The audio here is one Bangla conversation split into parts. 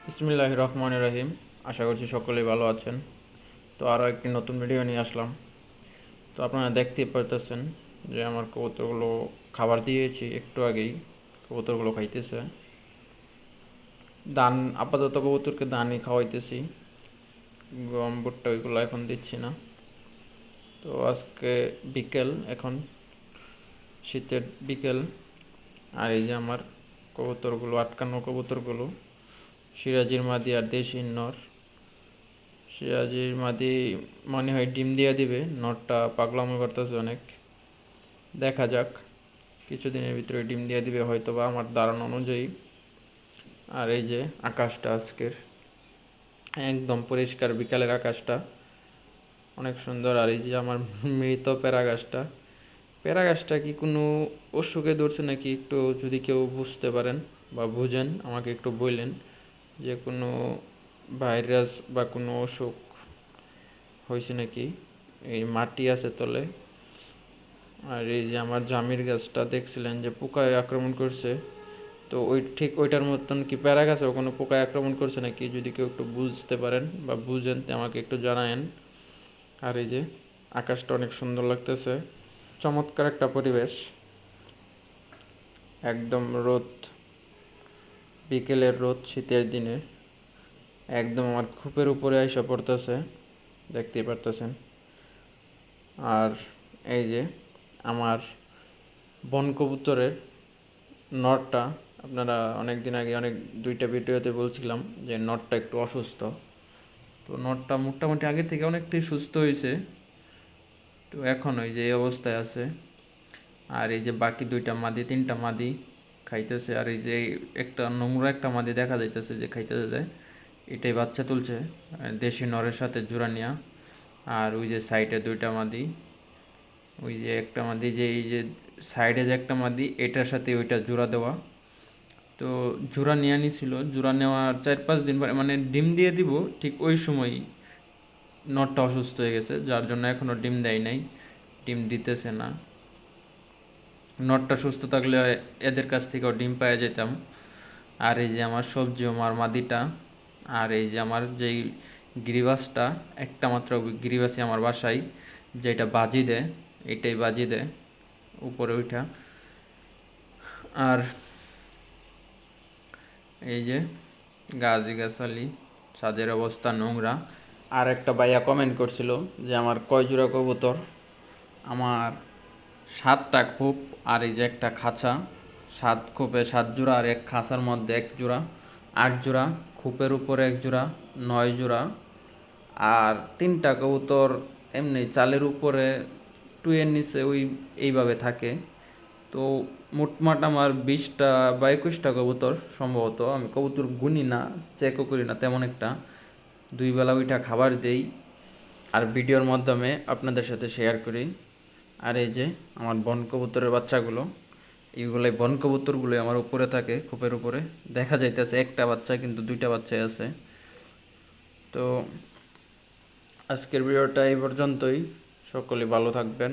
বিসমিল্লাহির রহমানির রহিম। আশা করছি সকলেই ভালো আছেন। তো আরও একটি নতুন ভিডিও নিয়ে আসলাম। তো আপনারা দেখতেই পারতেছেন যে আমার কবুতরগুলো খাবার দিয়েছি একটু আগেই। কবুতরগুলো খাইতেছে ধান। আপাতত কবুতরকে ধানই খাওয়াইতেছি, গম ভুট্টা ওইগুলো এখন দিচ্ছি না। তো আজকে বিকেল, এখন শীতের বিকেল। আর এই যে আমার কবুতরগুলো, আটকানো কবুতরগুলো, সিরাজির মাদি আর দেশি নর। সিরাজির মাদি মনে হয় ডিম দিয়ে দিবে, নরটা পাগলামো করতেছে অনেক। দেখা যাক, কিছুদিনের ভিতরে ডিম দিয়ে দিবে হয়তো বা, আমার ধারণা অনুযায়ী। আর এই যে আকাশটা আজকের একদম পরিষ্কার, বিকালের আকাশটা অনেক সুন্দর। আর এই যে আমার মৃত প্যারা গাছটা কি কোনো অসুখে ধরছে নাকি, একটু যদি কেউ বুঝতে পারেন বা বুঝেন আমাকে একটু বললেন যে কোনো ভাইরাস বা কোনো অসুখ হয়েছে নাকি। এই মাটি আছে তলে। আর এই যে আমার জামির গাছটা দেখছিলেন যে পোকায় আক্রমণ করছে, তো ঠিক ওইটার মতন কি প্যারা গাছেও কোনো পোকায় আক্রমণ করছে নাকি, যদি কেউ একটু বুঝতে পারেন বা বুঝেন তো আমাকে একটু জানায়েন। আর এই যে আকাশটা অনেক সুন্দর লাগতেছে, চমৎকার একটা পরিবেশ। একদম রোদ, বিকেলের রোদ শীতের দিনে একদম আমার খোপের উপরে আইসা পড়তেছে, দেখতেই পারতেছেন। আর এই যে আমার বন কবুতরের নটটা, আপনারা অনেক দিন আগে দুইটা ভিডিওতে বলছিলাম যে নটটা একটু অসুস্থ। তো নটটা মোটামুটি আগের থেকে অনেকটাই সুস্থ হয়েছে, তো এখন ওই যে এই অবস্থায় আছে। আর এই যে বাকি দুইটা মাদি, তিনটা মাদি খাইতেছে। আর এই যে একটা নোংরা একটা মাদি দেখা যাইতেছে যে খাইতেছে যায়, এটাই বাচ্চা তুলছে দেশি নরের সাথে জোড়া নিয়া। আর ওই যে সাইডে দুইটা মাদি, ওই যে একটা মাদি, যে এই যে সাইডে যে একটা মাদি, এটার সাথে ওইটা জোড়া দেওয়া। তো জোড়া নিয়ে নিছিল, জোড়া নেওয়ার 4-5 দিন পরে মানে ডিম দিয়ে দিব, ঠিক ওই সময় নটটা অসুস্থ হয়ে গেছে, যার জন্য এখনও ডিম দেয় নাই, ডিম দিতেছে না। নটটা সুস্থ থাকলে এদের কাছ থেকেও ডিম পাওয়া যেতাম। আর এই যে আমার সবজি আমার মাদিটা, আর এই যে আমার যেই গিরিবাসটা, একটা মাত্র গিরিবাসই আমার বাসায়, যেটা বাজি দেয়, এটাই বাজি দেয় উপরে উঠা। আর এই যে গাছালি, ছাদের অবস্থা নোংরা। আর একটা ভাইয়া কমেন্ট করছিল যে আমার কয় জোড়া কবুতর। আমার 7টা খোপ, আর এই যে একটা খাঁচা, 7 খোপে 7 জোড়া, আর এক খাঁচার মধ্যে 1 জোড়া, 8 জোড়া, খোপের উপরে 1 জোড়া, 9 জোড়া। আর 3টা কবুতর এমনি চালের উপরে, টুয়ের নিচে ওই এইভাবে থাকে। তো মোটমাট আমার 20টা বা 21টা কবুতর সম্ভবত। আমি কবুতর গুনি না, চেকও করি না তেমন একটা, 2 বেলা ওইটা খাবার দেই আর ভিডিওর মাধ্যমে আপনাদের সাথে শেয়ার করি। আর এই যে আমার বন কবুতরের বাচ্চাগুলো, এইগুলোই বন কবুতরগুলোই আমার উপরে থাকে, খোপের উপরে দেখা যাইতেছে একটা বাচ্চা, কিন্তু 2টা বাচ্চাই আছে। তো আজকের ভিডিওটা এই পর্যন্তই। সকলে ভালো থাকবেন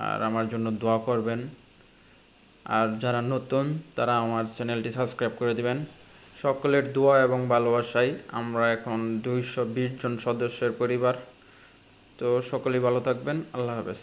আর আমার জন্য দোয়া করবেন। আর যারা নতুন তারা আমার চ্যানেলটি সাবস্ক্রাইব করে দিবেন। সকলের দোয়া এবং ভালোবাসায় আমরা এখন 220 জন সদস্যের পরিবার। তো সকলেই ভালো থাকবেন। আল্লাহ হাফেজ।